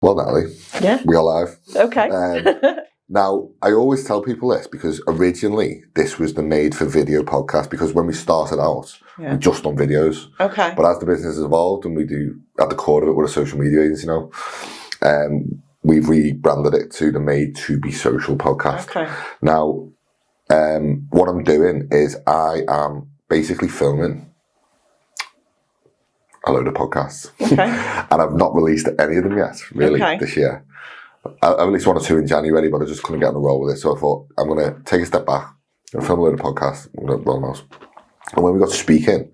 Well, Natalie, we are live. Okay. Now, I always tell people this because originally this was the made for video podcast, because when we started out, we just done videos. Okay. But as the business has evolved and we do, at the core of it, we're a social media agency now, we've rebranded it to the Made to Be Social podcast. Okay. Now, what I'm doing is I am basically filming a load of podcasts. Okay. And I've not released any of them yet, really, this year. I released one or two in January, but I just couldn't get on the roll with it. So I thought, I'm going to take a step back. I'm going to film a load of podcasts. I'm going to roll them out. And when we got to speaking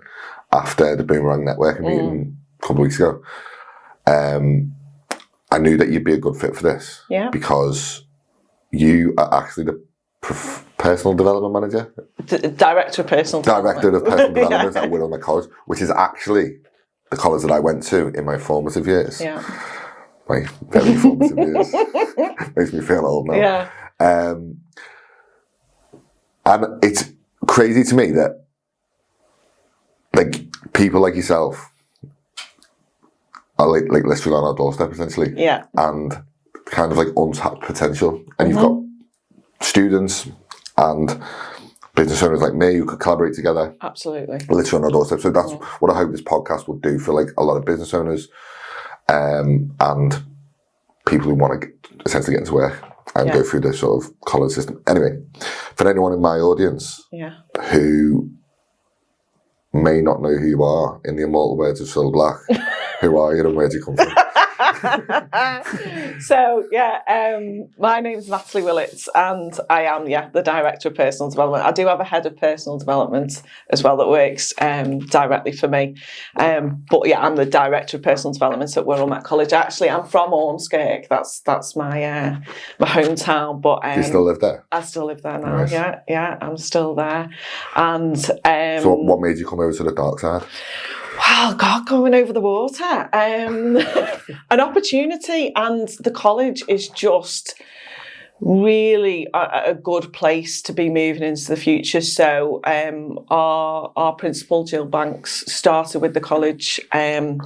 after the Boomerang Networking meeting a couple of weeks ago, I knew that you'd be a good fit for this. Yeah. Because you are actually the personal development manager? Director of personal development. Director of personal development at Wirral Met College, which is actually the college that I went to in my formative years. Yeah. My very formative years. Makes me feel old now. Yeah. And it's crazy to me that people like yourself are like literally on our doorstep essentially. Yeah. And kind of like untapped potential. And you've got students and business owners like me who could collaborate together. Absolutely. Literally on our doorstep. So that's what I hope this podcast will do for like a lot of business owners and people who want to essentially get into work and go through this sort of college system. Anyway, for anyone in my audience who may not know who you are, in the immortal words of Phil Black, who are you and where do you come from? So my name's Natalie Willetts and I am the Director of Personal Development. I do have a Head of Personal Development as well that works directly for me, but I'm the Director of Personal Development at Wirral Met College. Actually, I'm from Ormskirk. That's my my hometown. But do you still live there? I still live there now. Nice. Yeah, I'm still there. And so what made you come over to the dark side? Well, God, going over the water. An opportunity, and the college is just really a good place to be moving into the future. So our principal, Jill Banks, started with the college, I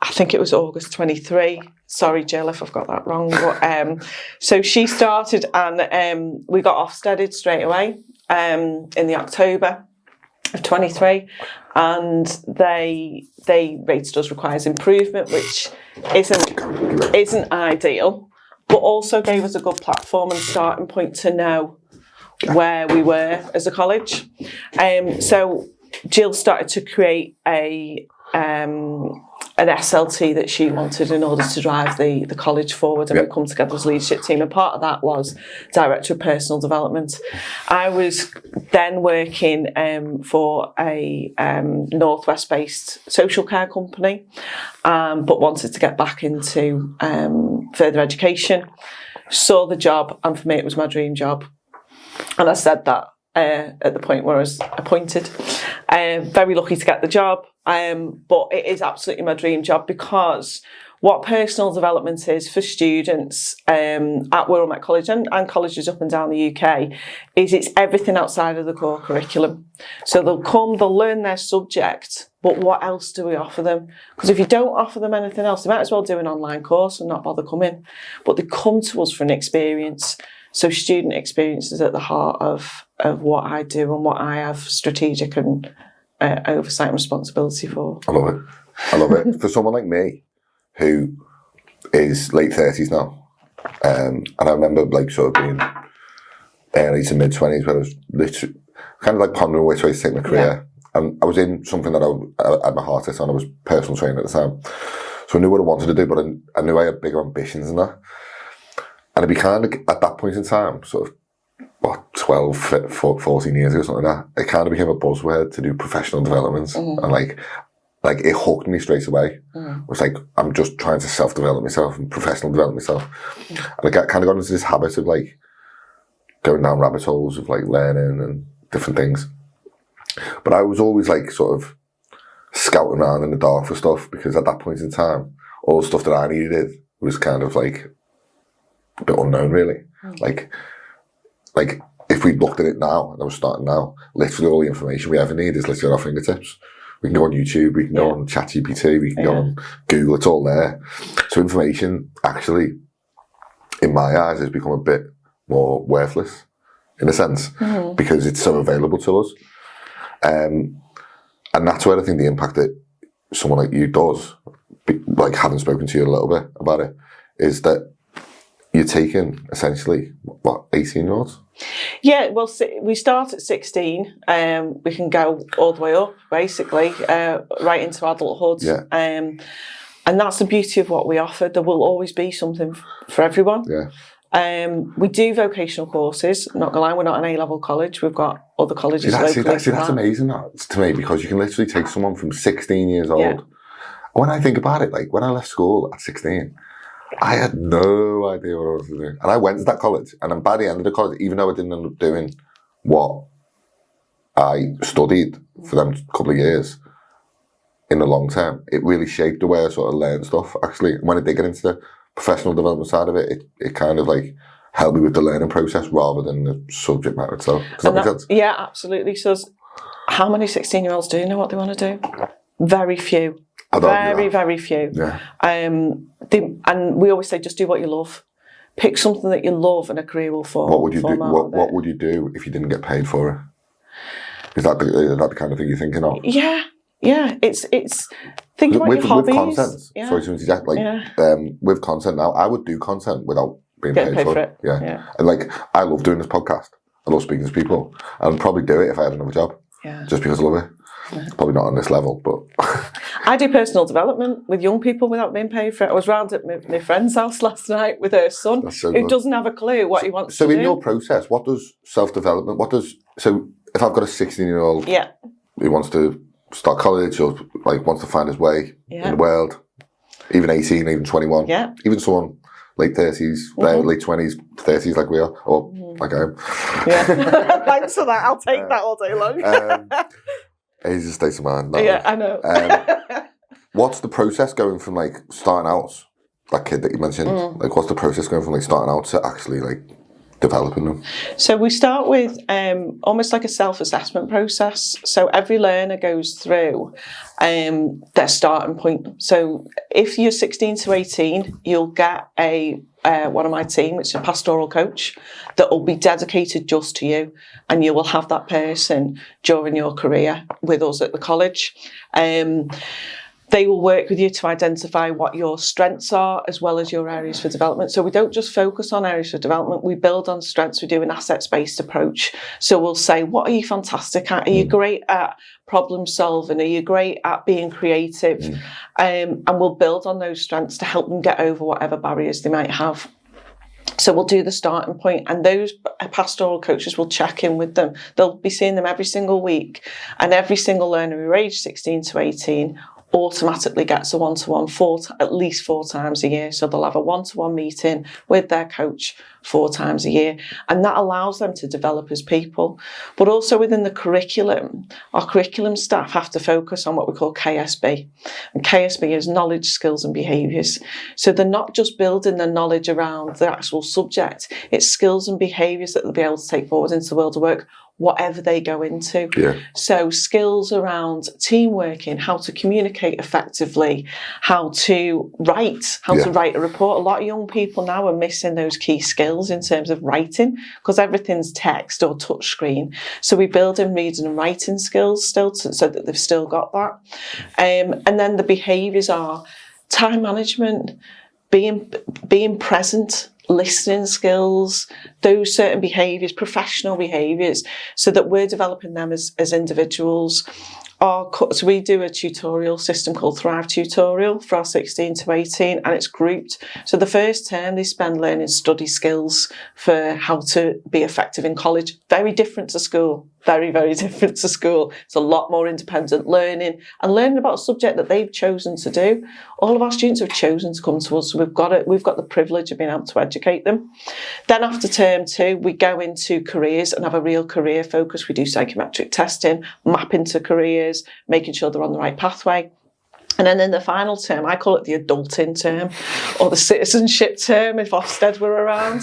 think it was August 23. Sorry, Jill, if I've got that wrong. But, so she started and we got Ofsteded straight away in the October of 23, and they rated us requires improvement, which isn't ideal, but also gave us a good platform and starting point to know where we were as a college. So Jill started to create an SLT that she wanted in order to drive the college forward, and we come together as a leadership team, and part of that was Director of Personal Development. I was then working for a Northwest based social care company, but wanted to get back into further education. Saw the job, and for me it was my dream job, and I said that at the point where I was appointed. Very lucky to get the job, but it is absolutely my dream job, because what personal development is for students at Wirral Met College and colleges up and down the UK is it's everything outside of the core curriculum. So they'll learn their subject, but what else do we offer them? Because if you don't offer them anything else, they might as well do an online course and not bother coming. But they come to us for an experience. So student experience is at the heart of what I do and what I have strategic and oversight and responsibility for. I love it. For someone like me, who is late 30s now, and I remember sort of being early to mid 20s, where I was literally kind of pondering which way to take my career. And I was in something that I had my heart set on. I was personal training at the time, so I knew what I wanted to do, but I knew I had bigger ambitions than that. And it'd be kind of, at that point in time, sort of, 12, 14 years ago, something like that, it kind of became a buzzword to do professional development. And it hooked me straight away. It was I'm just trying to self-develop myself and professional develop myself. And I kind of got into this habit of going down rabbit holes of learning and different things. But I was always sort of scouting around in the dark for stuff, because at that point in time, all the stuff that I needed was kind of a bit unknown, really. If we looked at it now, and I was starting now, literally all the information we ever need is literally at our fingertips. We can go on YouTube, we can go on ChatGPT, we can go on Google, it's all there. So information actually, in my eyes, has become a bit more worthless, in a sense, because it's so available to us. And that's where I think the impact that someone like you does, like having spoken to you a little bit about it, is that you're taking essentially, 18-year-olds? Yeah, well, we start at 16. We can go all the way up, basically, right into adulthood. Yeah. And that's the beauty of what we offer. There will always be something for everyone. Yeah. We do vocational courses. I'm not going to lie, we're not an A-level college. We've got other colleges locally. That's amazing to me, because you can literally take someone from 16 years old. Yeah. When I think about it, like when I left school at 16, I had no idea what I was doing. And I went to that college, and then by the end of the college, even though I didn't end up doing what I studied for them couple of years, in the long term, it really shaped the way I sort of learned stuff. Actually, when I did get into the professional development side of it, it kind of like helped me with the learning process rather than the subject matter itself. Does that make sense? Yeah, absolutely. So how many 16-year-olds do know what they want to do? Very few. Very few. Yeah. And we always say, just do what you love. Pick something that you love, and a career will form. What would you do? What would you do if you didn't get paid for it? Is that the kind of thing you're thinking of? Yeah. It's think about your hobbies. With content. Sorry to interject. With content now, I would do content without being paid for it. Yeah. And I love doing this podcast. I love speaking to people. I'd probably do it if I had another job. Yeah. Just because I love it. Yeah. Probably not on this level, but I do personal development with young people without being paid for it. I was round at my friend's house last night with her son, who doesn't have a clue what he wants to do. So in your process, what does self-development, so if I've got a 16-year-old who wants to start college or wants to find his way in the world, even 18, even 21, even someone late 30s, late 20s, 30s like we are, or like I am. Yeah, thanks for that. I'll take that all day long. Age is a state of mind. Yeah, I know. What's the process going from starting out, that kid that you mentioned? What's the process going from starting out to actually developing them? So we start with almost like a self-assessment process. So every learner goes through their starting point. So if you're 16 to 18, you'll get one of my team, which is a pastoral coach, that will be dedicated just to you, and you will have that person during your career with us at the college. They will work with you to identify what your strengths are as well as your areas for development. So we don't just focus on areas for development, we build on strengths. We do an assets-based approach. So we'll say, what are you fantastic at? Are you great at problem solving? Are you great at being creative? And we'll build on those strengths to help them get over whatever barriers they might have. So we'll do the starting point, and those pastoral coaches will check in with them. They'll be seeing them every single week, and every single learner who aged 16 to 18 automatically gets a one-to-one at least 4 times a year. So they'll have a one-to-one meeting with their coach 4 times a year, and that allows them to develop as people. But also within the curriculum, our curriculum staff have to focus on what we call KSB, and KSB is knowledge, skills and behaviours. So they're not just building their knowledge around the actual subject, it's skills and behaviours that they'll be able to take forward into the world of work, whatever they go into. So skills around team working, how to communicate effectively, how to write a report. A lot of young people now are missing those key skills in terms of writing, because everything's text or touch screen. So we build in reading and writing skills still so that they've still got that. And then the behaviours are time management, being present, listening skills, those certain behaviours, professional behaviours, so that we're developing them as individuals. So we do a tutorial system called Thrive Tutorial for our 16 to 18, and it's grouped. So the first term they spend learning study skills for how to be effective in college. Very different to school. Very, very different to school. It's a lot more independent learning and learning about a subject that they've chosen to do. All of our students have chosen to come to us, so we've got the privilege of being able to educate them. Then after term 2, we go into careers and have a real career focus. We do psychometric testing, map into careers, making sure they're on the right pathway. And then in the final term, I call it the adulting term or the citizenship term if Ofsted were around.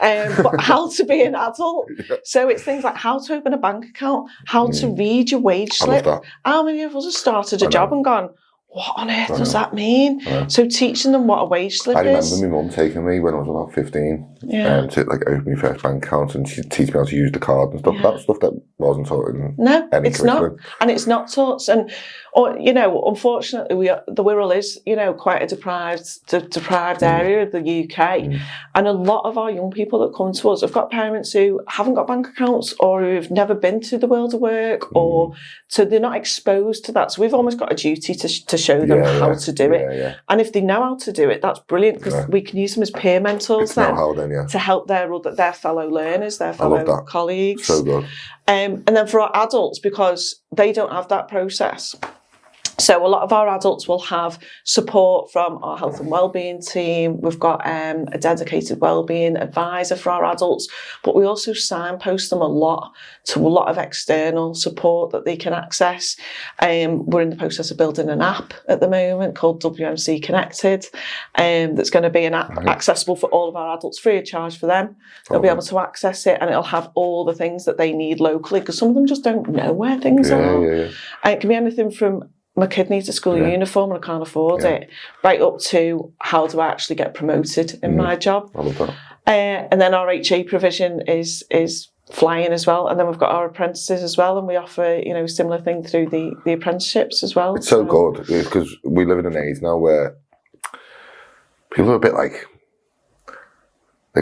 But how to be an adult. So it's things like how to open a bank account, how to read your wage slip. How many of us have started a job and gone, what on earth does that mean? So teaching them what a wage slip is. I remember my mum taking me when I was about 15 to like open my first bank account, and she'd teach me how to use the card and stuff. That's stuff that wasn't taught in any it's curriculum. not. And it's not taught. And, or, you know, unfortunately, the Wirral is, you know, quite a deprived area of the UK. And a lot of our young people that come to us have got parents who haven't got bank accounts or who've never been to the world of work, or so they're not exposed to that. So we've almost got a duty to show them how to do it. And if they know how to do it, that's brilliant, because we can use them as peer mentors to help their fellow learners, their fellow colleagues. So good. And then for our adults, because they don't have that process. So a lot of our adults will have support from our health and wellbeing team. We've got a dedicated wellbeing advisor for our adults, but we also signpost them a lot to a lot of external support that they can access. We're in the process of building an app at the moment called WMC Connected, that's going to be an app accessible for all of our adults, free of charge for them. They'll be able to access it, and it'll have all the things that they need locally, because some of them just don't know where things are. And it can be anything from my kid needs a school uniform and I can't afford it, right up to how do I actually get promoted in my job. I love that. And then our HA provision is flying as well, and then we've got our apprentices as well, and we offer, you know, a similar thing through the apprenticeships as well. It's so good, because we live in an age now where people are a bit like I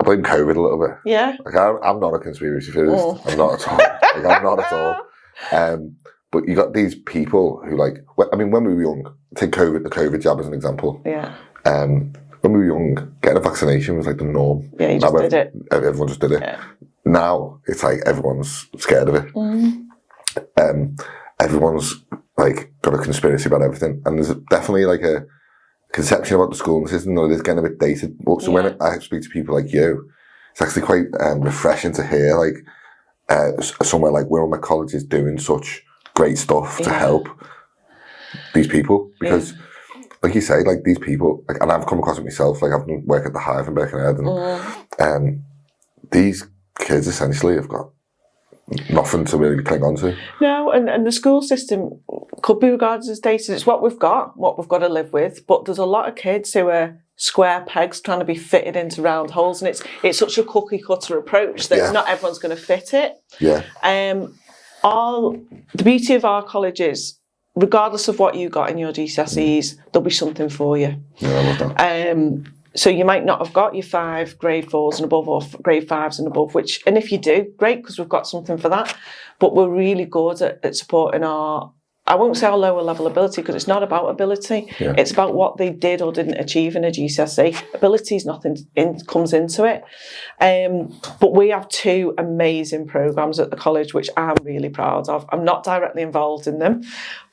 blame COVID a little bit. Yeah. Like I'm not a conspiracy theorist. I'm not at all. I'm not at all. But you got these people who, like, I mean, when we were young, take the COVID jab as an example. Yeah. When we were young, getting a vaccination was like the norm. Yeah, you just did it. Everyone just did it. Yeah. Now it's like everyone's scared of it. Everyone's like got a conspiracy about everything, and there's definitely like a conception about the schooling system that is getting a bit dated. So when I speak to people like you, it's actually quite refreshing to hear like somewhere like Wirral Met College is doing such great stuff to help these people, because like you say, like these people, like, and I've come across it myself, like I've done work at the Hive in Birkenhead, and these kids essentially have got nothing to really cling on to. No, and the school system could be regarded as dated. It's what we've got to live with, but there's a lot of kids who are square pegs trying to be fitted into round holes, and it's such a cookie cutter approach that not everyone's going to fit it. The beauty of our college is, regardless of what you got in your GCSEs, there'll be something for you. Yeah, I love that. So you might not have got your 5 grade 4s and above, or grade 5s and above, and if you do, great, because we've got something for that. But we're really good at supporting our, I won't say our lower level ability, because it's not about ability. It's about what they did or didn't achieve in a GCSE. Ability is nothing comes into it. But we have 2 amazing programmes at the college, which I'm really proud of. I'm not directly involved in them,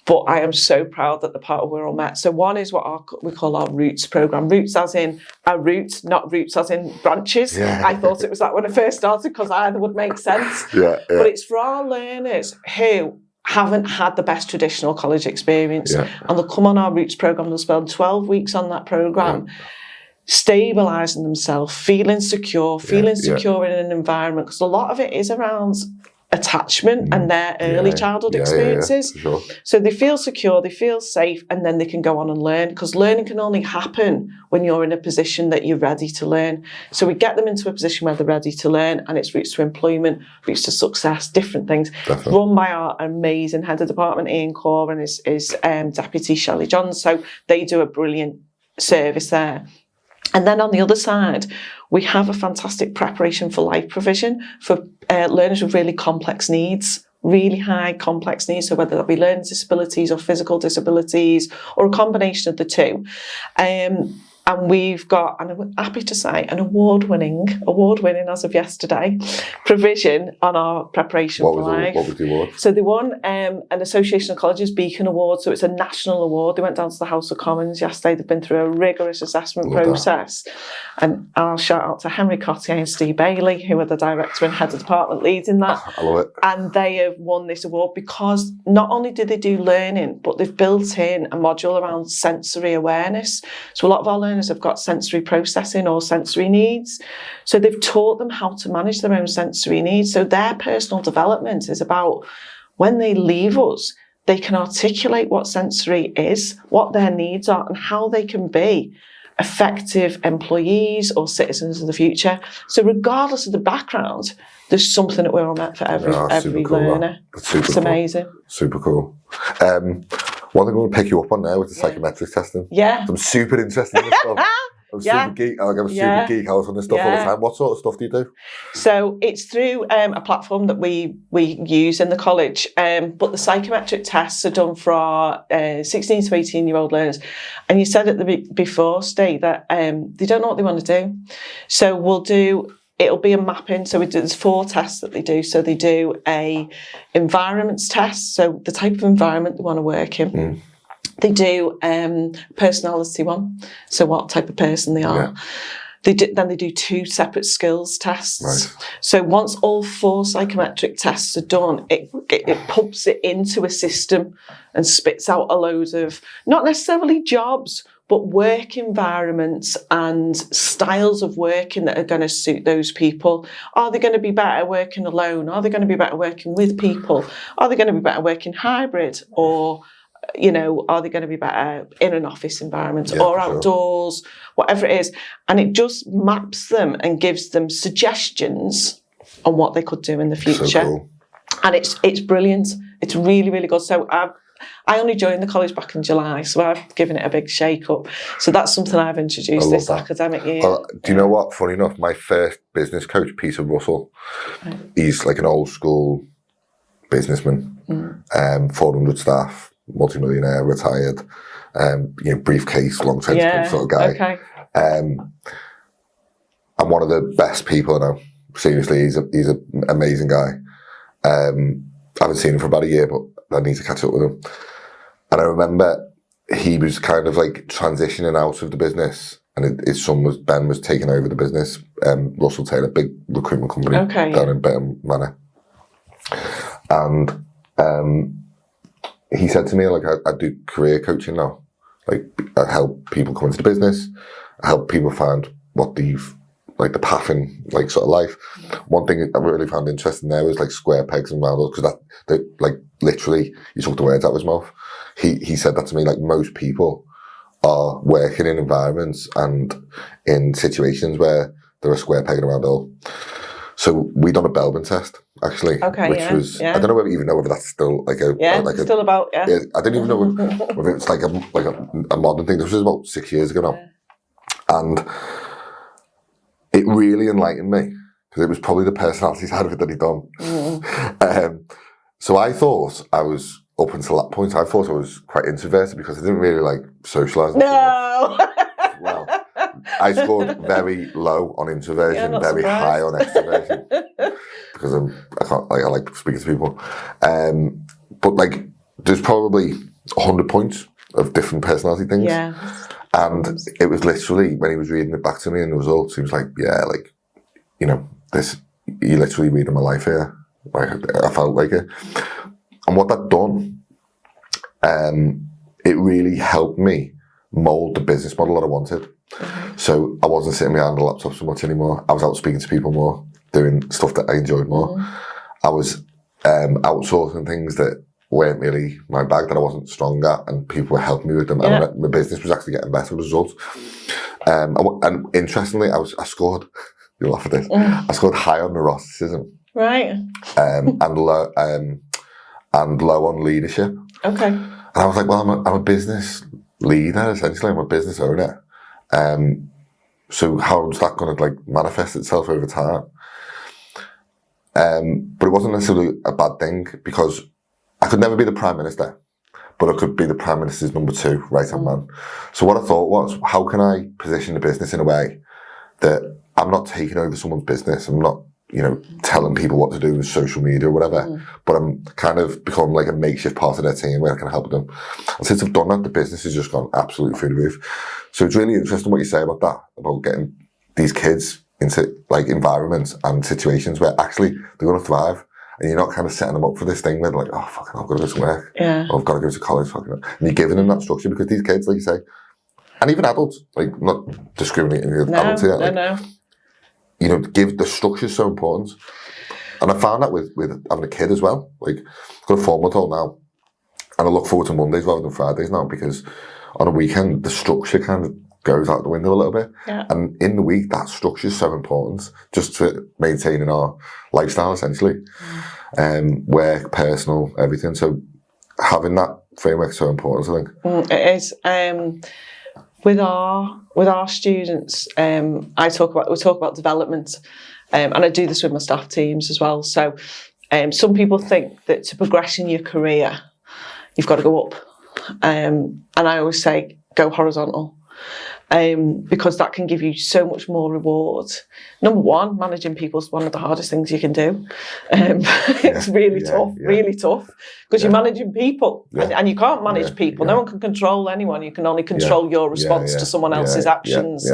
but I am so proud that they're part of Wirral Met. So one is what we call our Roots programme. Roots as in a root, not roots as in branches. I thought it was that when I first started, because either would make sense. But it's for our learners who haven't had the best traditional college experience, and they'll come on our Roots programme, they'll spend 12 weeks on that programme, stabilising themselves, feeling secure in an environment, because a lot of it is around attachment and their early childhood experiences. Sure. So they feel secure, they feel safe, and then they can go on and learn, because learning can only happen when you're in a position that you're ready to learn. So we get them into a position where they're ready to learn, and it's routes to employment, routes to success, different things. Definitely. Run by our amazing head of department, Ian Core, and his deputy, Shelley Johns. So they do a brilliant service there. And then on the other side, we have a fantastic preparation for life provision for learners with really complex needs, really high complex needs. So whether that be learning disabilities or physical disabilities, or a combination of the 2. And we've got, and I'm happy to say, an award-winning as of yesterday, provision on our preparation for life. What was the award? So they won an Association of Colleges Beacon Award, so it's a national award. They went down to the House of Commons yesterday. They've been through a rigorous assessment process. And I'll shout out to Henry Cottier and Steve Bailey, who are the director and head of department leading that. I love it. And they have won this award because not only do they do learning, but they've built in a module around sensory awareness. So a lot of our learners have got sensory processing or sensory needs. So they've taught them how to manage their own sensory needs. So their personal development is about when they leave us, they can articulate what sensory is, what their needs are, and how they can be effective employees or citizens of the future. So regardless of the background, there's something at Wirral Met for every cool, learner. It's amazing. Super cool. One thing I'm going to pick you up on now is the psychometric testing. Yeah. I'm super interested in this stuff. I'm super geek. I'm super geek out on this stuff all the time. What sort of stuff do you do? So it's through a platform that we use in the college, but the psychometric tests are done for our 16 to 18-year-old learners. And you said it before, Steve, that they don't know what they want to do. So it'll be a mapping. So there's 4 tests that they do. So they do a environments test, so the type of environment they want to work in. They do personality one, so what type of person they are. Yeah. Then they do 2 separate skills tests. Right. So once all 4 psychometric tests are done, it pumps it into a system and spits out a load of, not necessarily jobs, but work environments and styles of working that are going to suit those people. Are they going to be better working alone? Are they going to be better working with people? Are they going to be better working hybrid? Or are they going to be better in an office environment or outdoors, whatever it is? And it just maps them and gives them suggestions on what they could do in the future. So cool. And it's brilliant. It's really, really good. So I only joined the college back in July, so I've given it a big shake-up. So that's something I've introduced this academic year. Do you know what? Funny enough, my first business coach, Peter Russell, he's like an old school businessman, 400 staff, multi-millionaire, retired, briefcase, long trench coat sort of guy. Okay. And one of the best people I know. Seriously, he's an amazing guy. I haven't seen him for about a year, but I need to catch up with him. And I remember he was kind of like transitioning out of the business, and his son Ben was taking over the business. Russell Taylor, big recruitment company down in Birmingham Manor. And he said to me, like, I do career coaching now. Like, I help people come into the business. I help people find what they've, like, the path in, like, sort of life. One thing I really found interesting there was, like, square pegs and round holes, because like, literally, you took the words out of his mouth. He said that to me, like, most people are working in environments and in situations where they're a square peg and a round hole. So we done a Belbin test, actually, which was, I don't know whether that's still like a... it's still about, I didn't even know whether it's like a modern thing. This was about 6 years ago now. Yeah. And it really enlightened me, because it was probably the personality side of it that he'd done. So I thought I was, up until that point, I thought I was quite introverted because I didn't really like socialise. No! Well, I scored very low on introversion, very high on extroversion, because I like speaking to people. But like, there's probably 100 points of different personality things. Yeah. And it was literally, when he was reading it back to me in the results, he was like, you're literally reading my life here. Like, I felt like it. And what that done, it really helped me mould the business model that I wanted. So I wasn't sitting behind a laptop so much anymore. I was out speaking to people more, doing stuff that I enjoyed more. I was outsourcing things that weren't really my bag, that I wasn't strong at, and people were helping me with them. Yeah. And my business was actually getting better results. And interestingly, I scored, you'll laugh at this, I scored high on neuroticism. Right. And low on leadership. Okay. And I was like, well, I'm a business leader, essentially. I'm a business owner. So how's that going to, like, manifest itself over time? But it wasn't necessarily a bad thing, because I could never be the Prime Minister, but I could be the Prime Minister's number 2 right-hand man. So what I thought was, how can I position the business in a way that I'm not taking over someone's business, I'm not, telling people what to do with social media or whatever, but I'm kind of become like a makeshift part of their team where I can help them. And since I've done that, the business has just gone absolutely through the roof. So it's really interesting what you say about that, about getting these kids into like environments and situations where actually they're going to thrive, and you're not kind of setting them up for this thing where they're like, oh fucking, I've got to go to work, or I've got to go to college, fucking, and you're giving them that structure, because these kids, like you say, and even adults, like, not discriminating against adults here, like, you know, give the structure is so important. And I found that with having a kid as well. Like, I've got a 4-month-old now, and I look forward to Mondays rather than Fridays now, because on a weekend the structure kind of goes out the window a little bit. And in the week, that structure is so important, just to maintaining our lifestyle, essentially. Work, personal, everything. So having that framework is so important, I think. It is. With our students, we talk about development, and I do this with my staff teams as well. So some people think that to progress in your career, you've got to go up, and I always say go horizontal. Because that can give you so much more reward. Number one, managing people is one of the hardest things you can do. It's really tough, because you're managing people, and you can't manage people. No one can control anyone. You can only control your response to someone else's actions.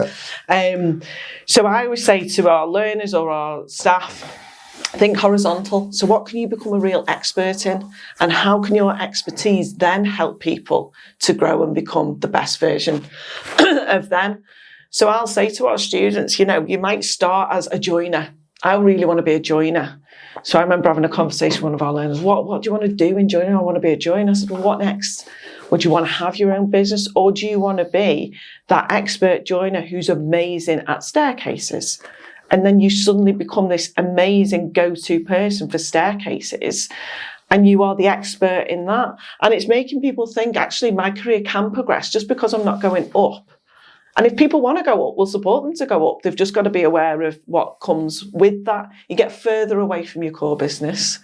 So I always say to our learners or our staff, think horizontal. So what can you become a real expert in, and how can your expertise then help people to grow and become the best version of them? So I'll say to our students, you know, you might start as a joiner. I really want to be a joiner. So I remember having a conversation with one of our learners, what do you want to do in joining? I want to be a joiner. I said, well, what next? Would you want to have your own business, or do you want to be that expert joiner who's amazing at staircases? And then you suddenly become this amazing go-to person for staircases, and you are the expert in that. And it's making people think, actually, my career can progress just because I'm not going up. And if people want to go up, we'll support them to go up. They've just got to be aware of what comes with that. You get further away from your core business,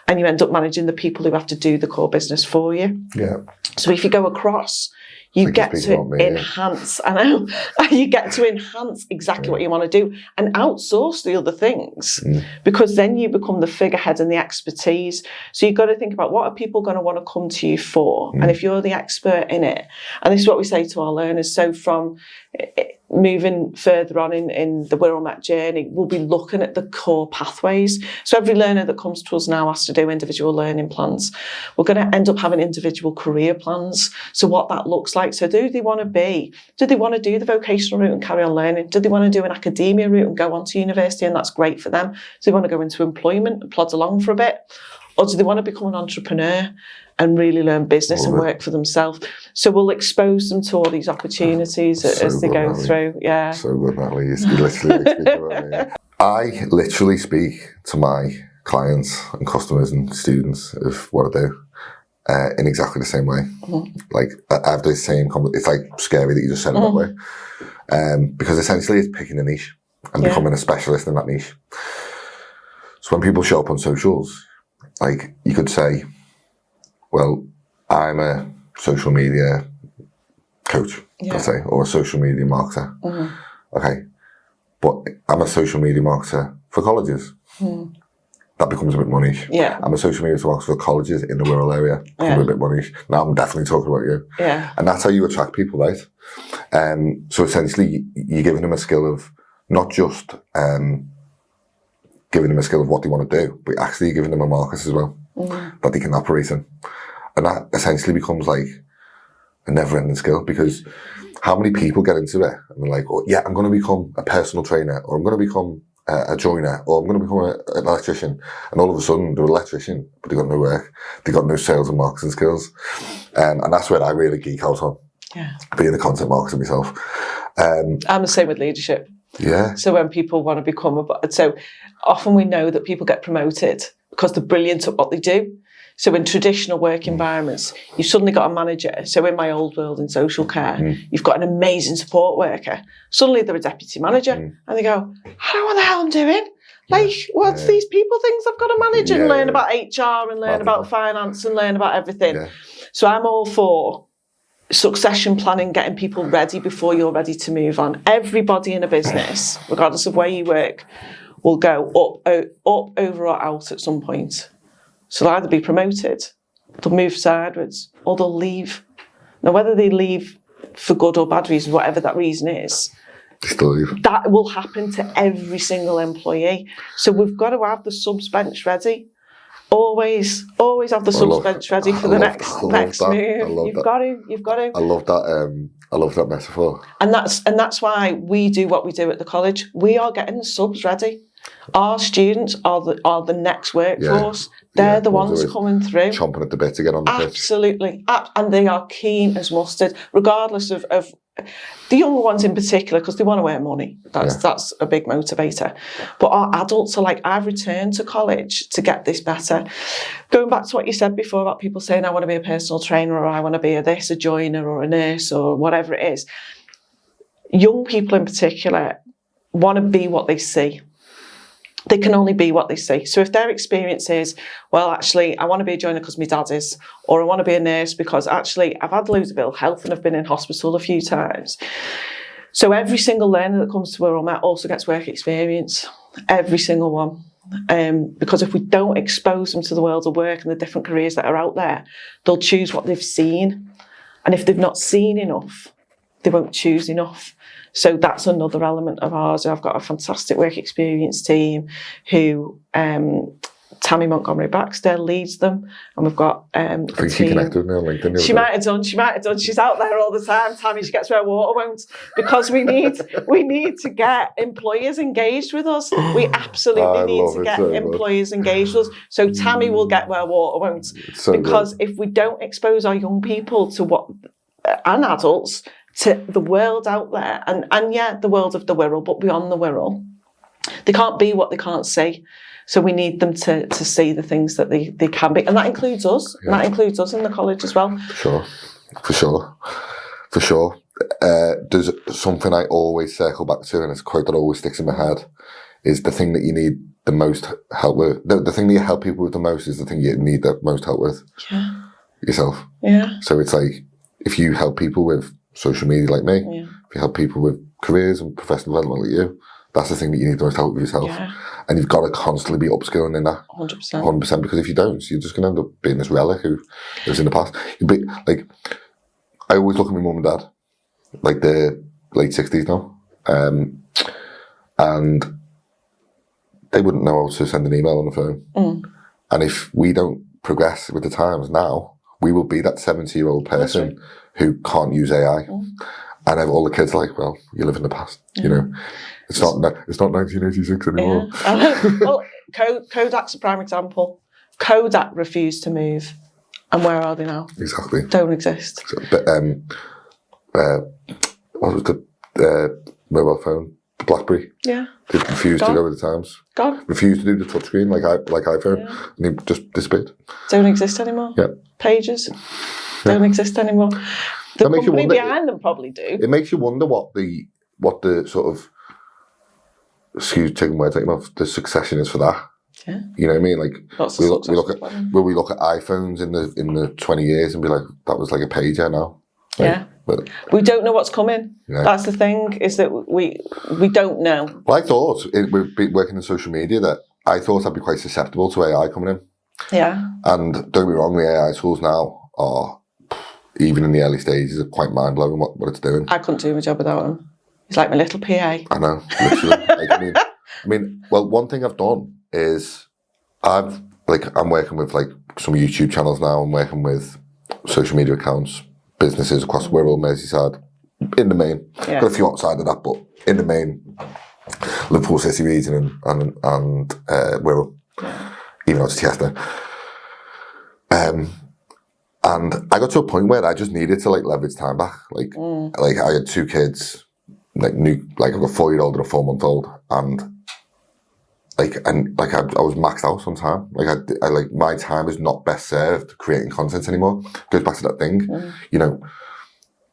and you end up managing the people who have to do the core business for you. So if you go across, you get to enhance, you get to enhance exactly what you want to do, and outsource the other things, because then you become the figurehead and the expertise. So you've got to think about, what are people going to want to come to you for? And if you're the expert in it, and this is what we say to our learners, so from moving further on in the Wirral Met journey, we'll be looking at the core pathways. So every learner that comes to us now has to do individual learning plans. We're going to end up having individual career plans. So what that looks like. So do they want to do the vocational route and carry on learning? Do they want to do an academia route and go on to university, and that's great for them? Do they want to go into employment and plod along for a bit? Or do they want to become an entrepreneur and really learn business and work for themselves? So we'll expose them to all these opportunities as they go through. So good, Natalie. You literally speak about me. I literally speak to my clients and customers and students of what I do in exactly the same way. Like, I have the same, it's like scary that you just said it that way. Because essentially it's picking a niche and becoming a specialist in that niche. So when people show up on socials, like, you could say, well, I'm a social media coach, let's say, or a social media marketer. Okay, but I'm a social media marketer for colleges. That becomes a bit money. I'm a social media marketer for colleges in the Wirral area. Becomes a bit money. Now I'm definitely talking about you. And that's how you attract people, right? So essentially, you're giving them a skill of not just giving them a skill of what they want to do, but actually giving them a market as well that they can operate in. And that essentially becomes like a never-ending skill, because how many people get into it and they're like, oh yeah, I'm going to become a personal trainer, or I'm going to become a joiner, or I'm going to become an electrician, and all of a sudden they're an electrician, but they've got no work, they've got no sales and marketing skills. And that's where I really geek out on, being a content marketer myself. I'm the same with leadership. So when people want to become so often we know that people get promoted because they're brilliant at what they do. So in traditional work environments, you've suddenly got a manager. So in my old world in social care, you've got an amazing support worker. Suddenly they're a deputy manager, and they go, I don't know what the hell I'm doing. Like, what's these people things I've got to manage and learn about HR and learn about finance and learn about everything. So I'm all for succession planning, getting people ready before you're ready to move on. Everybody in a business, regardless of where you work, will go up, over or out at some point. So they'll either be promoted, they'll move sideways, or they'll leave. Now, whether they leave for good or bad reasons, whatever that reason is, Still leave. That will happen to every single employee. So we've got to have the subs bench ready. Always have the subs bench ready for the next move. You've got to. I love that. I love that metaphor. And that's why we do what we do at the college. We are getting the subs ready. Our students are the next workforce. They're the ones coming through. Chomping at the bit to get on the pitch. Absolutely. And they are keen as mustard, regardless of the younger ones in particular, because they want to earn money. That's a big motivator. But our adults are like, I've returned to college to get this better. Going back to what you said before about people saying, I want to be a personal trainer, or I want to be a joiner or a nurse or whatever it is. Young people in particular want to be what they see. They can only be what they see. So if their experience is, well, actually, I want to be a joiner because my dad is, or I want to be a nurse because actually I've had loads of ill health and I've been in hospital a few times. So every single learner that comes to Wirral Met also gets work experience, every single one. Because if we don't expose them to the world of work and the different careers that are out there, they'll choose what they've seen. And if they've not seen enough, they won't choose enough. So that's another element of ours. I've got a fantastic work experience team who Tammy Montgomery Baxter leads them, and we've got I think she connected with me on LinkedIn. She might have done. She's out there all the time. Tammy, she gets where water won't, because we need to get employers engaged with us. We absolutely need to get employers engaged with us. So Tammy will get where water won't, because if we don't expose our young people to what, and adults, to the world out there, and the world of the Wirral, but beyond the Wirral, they can't be what they can't see. So we need them to see the things that they can be. And that includes us. Yeah. And that includes us in the college as well. For sure. There's something I always circle back to, and it's a quote that always sticks in my head, is the thing that you need the most help with. The thing that you help people with the most is the thing you need the most help with. Yeah. Yourself. Yeah. So it's like, if you help people with social media like me, if you help people with careers and professional development like you, that's the thing that you need the most help with yourself. Yeah. And you've got to constantly be upskilling in that. 100%. Because if you don't, you're just going to end up being this relic who lives in the past. You'd be, like, I always look at my mum and dad, like they're late 60s now, and they wouldn't know how to send an email on the phone. And if we don't progress with the times now, we will be that 70-year-old person who can't use AI. And all the kids are like, well, you live in the past, you know. It's not 1986 anymore. Yeah. Well, Kodak's a prime example. Kodak refused to move. And where are they now? Exactly. Don't exist. So, but, what was the mobile phone? The BlackBerry. Yeah. They refused to go with the times. Refused to do the touchscreen like iPhone. Yeah. And he just disappeared. Don't exist anymore. Yeah. Pages. Don't exist anymore. The company behind them probably do. It makes you wonder what the sort of, taking words out of your mouth, the succession is for that. Yeah. You know what I mean? Like, we look at iPhones in the 20 years and be like, that was like a pager now. Like, yeah. But we don't know what's coming. Yeah. That's the thing, is that we don't know. Well, I thought, working in social media, that I thought I'd be quite susceptible to AI coming in. Yeah. And don't get me wrong, the AI tools now are, even in the early stages, are quite mind-blowing what it's doing. I couldn't do my job without him. He's like my little PA. I know, literally. I mean, well, one thing I've done is I'm working with like some YouTube channels now. I'm working with social media accounts, businesses across Wirral, Merseyside, in the main. Yeah. Got a few outside of that, but in the main, Liverpool City region and Wirral, even though it's Chester. And I got to a point where I just needed to like leverage time back. Like I had 2 kids. I've got a 4-year-old and a 4-month-old, and I was maxed out on time. Like my time is not best served creating content anymore. Goes back to that thing, you know.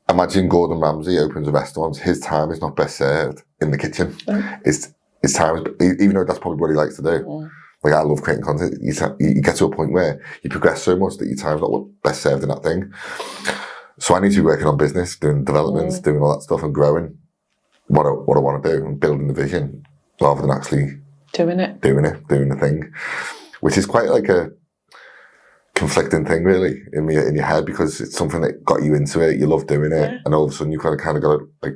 Imagine Gordon Ramsay opens a restaurant. His time is not best served in the kitchen. His time, even though that's probably what he likes to do. Like, I love creating content. You get to a point where you progress so much that your time's not best served in that thing. So I need to be working on business, doing developments, doing all that stuff, and growing what I want to do, and building the vision rather than actually doing the thing, which is quite like a conflicting thing, really, in your head, because it's something that got you into it. You love doing it, and all of a sudden you kind of got to like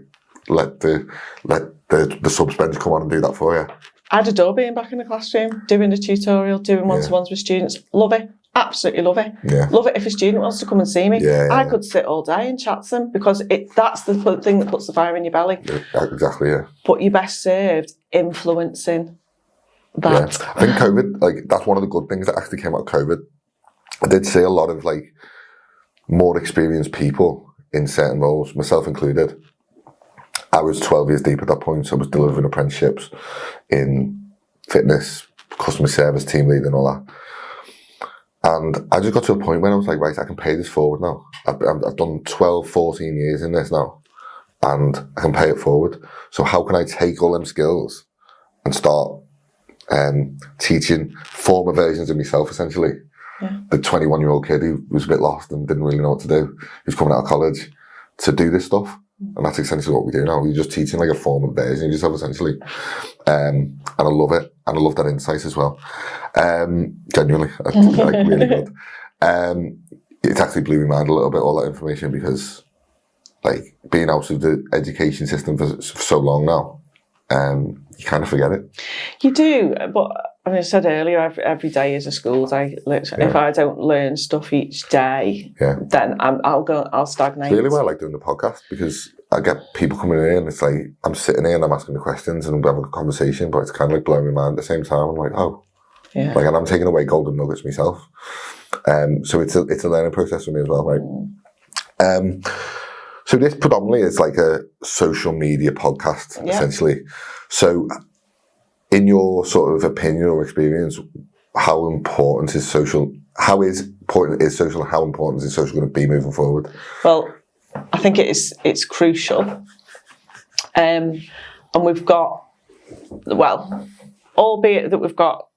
let the subs bench come on and do that for you. I'd adore being back in the classroom, doing a tutorial, doing one-to-ones with students. Love it. Absolutely love it. Yeah. Love it if a student wants to come and see me. I could sit all day and chat to them because that's the thing that puts the fire in your belly. Yeah, exactly, yeah. But you're best served influencing that. Yeah. I think COVID, like, that's one of the good things that actually came out of COVID. I did see a lot of, like, more experienced people in certain roles, myself included. I was 12 years deep at that point, so I was delivering apprenticeships in fitness, customer service, team lead and all that. And I just got to a point when I was like, right, I can pay this forward now. I've done 12, 14 years in this now, and I can pay it forward. So how can I take all them skills and start teaching former versions of myself, essentially? Yeah. The 21-year-old kid who was a bit lost and didn't really know what to do, who's coming out of college to do this stuff. And that's essentially what we do now. We're just teaching like a former version of yourself, essentially. And I love it. And I love that insight as well. Genuinely. It's like really good. It actually blew my mind a little bit, all that information, because like being out of the education system for so long now, you kind of forget it. You do, but I mean, I said earlier, every day is a school day. If I don't learn stuff each day, then I'll stagnate. It's really why I like doing the podcast, because I get people coming in and it's like, I'm sitting here and I'm asking the questions and I'm having a conversation, but it's kind of like blowing my mind at the same time. I'm like, oh. Yeah. Like, and I'm taking away golden nuggets myself. So it's a learning process for me as well, right? So this predominantly is like a social media podcast, essentially. So in your sort of opinion or experience, how important is social going to be moving forward? Well, I think it's crucial. And we've got, well, albeit that we've got,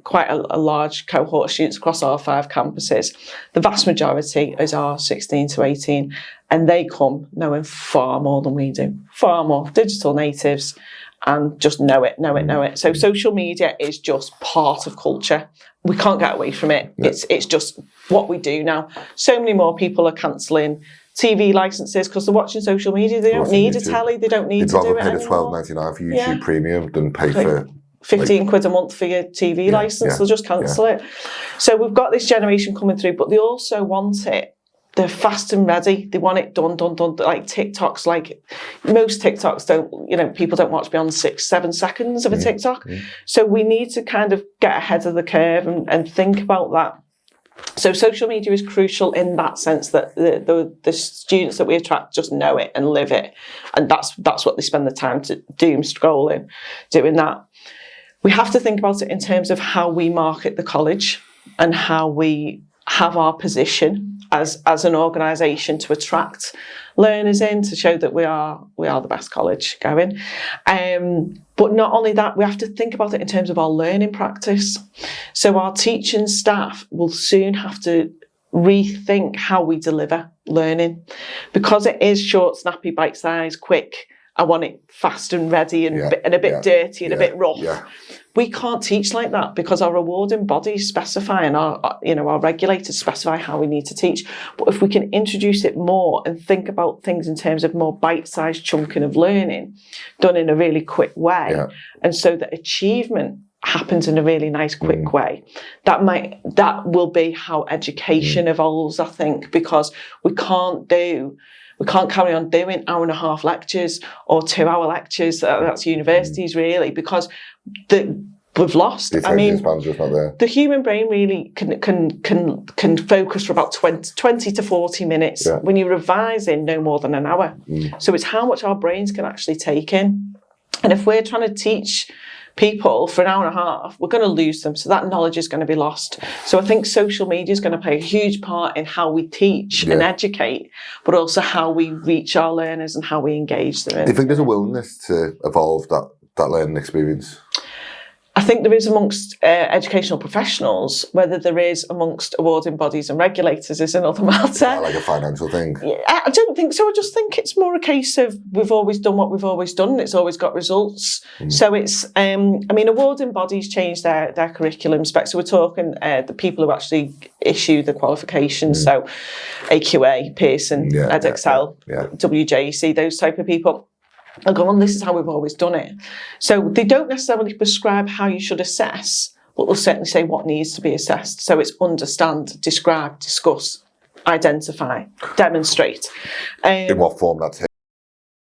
quite a large cohort of students across our 5 campuses, the vast majority is our 16 to 18, and they come knowing far more than we do, far more, digital natives, and just know it. So social media is just part of culture. We can't get away from it. Yeah. It's just what we do now. So many more people are cancelling TV licenses because they're watching social media. They don't need a telly. They don't need to do it anymore. They'd rather pay the $12.99 for YouTube Premium than pay for 15 quid a month for your TV licence. They'll just cancel it. So we've got this generation coming through, but they also want it. They're fast and ready. They want it done. Like TikToks, like most TikToks don't, people don't watch beyond 6-7 seconds of a TikTok. So we need to kind of get ahead of the curve and think about that. So social media is crucial in that sense that the students that we attract just know it and live it. And that's what they spend the time to doom scrolling, doing that. We have to think about it in terms of how we market the college and how we have our position as an organisation to attract learners in, to show that we are the best college going. But not only that, we have to think about it in terms of our learning practice. So our teaching staff will soon have to rethink how we deliver learning, because it is short, snappy, bite-sized, quick. I want it fast and ready and a bit dirty and a bit rough. Yeah. We can't teach like that because our rewarding bodies specify and our regulators specify how we need to teach. But if we can introduce it more and think about things in terms of more bite-sized chunking of learning done in a really quick way, and so that achievement happens in a really nice quick way, that will be how education evolves, I think, because we can't carry on doing 1.5-hour lectures or 2-hour lectures. That's universities really, because we've lost. The attention span's just not there. The human brain really can focus for about 20 to 40 minutes. Yeah. When you revise in no more than an hour. So it's how much our brains can actually take in. And if we're trying to teach people for 1.5 hours, we're going to lose them. So that knowledge is going to be lost. So I think social media is going to play a huge part in how we teach and educate, but also how we reach our learners and how we engage them. Do you think there's a willingness to evolve that learning experience? I think there is amongst educational professionals. Whether there is amongst awarding bodies and regulators is another matter. Like a financial thing? I don't think so. I just think it's more a case of we've always done what we've always done and it's always got results. So it's, awarding bodies change their curriculum specs. So we're talking the people who actually issue the qualifications. So AQA, Pearson, EdExcel, WJEC, those type of people. I'll go on, this is how we've always done it. So they don't necessarily prescribe how you should assess, but they'll certainly say what needs to be assessed. So it's understand, describe, discuss, identify, demonstrate. In what form that takes.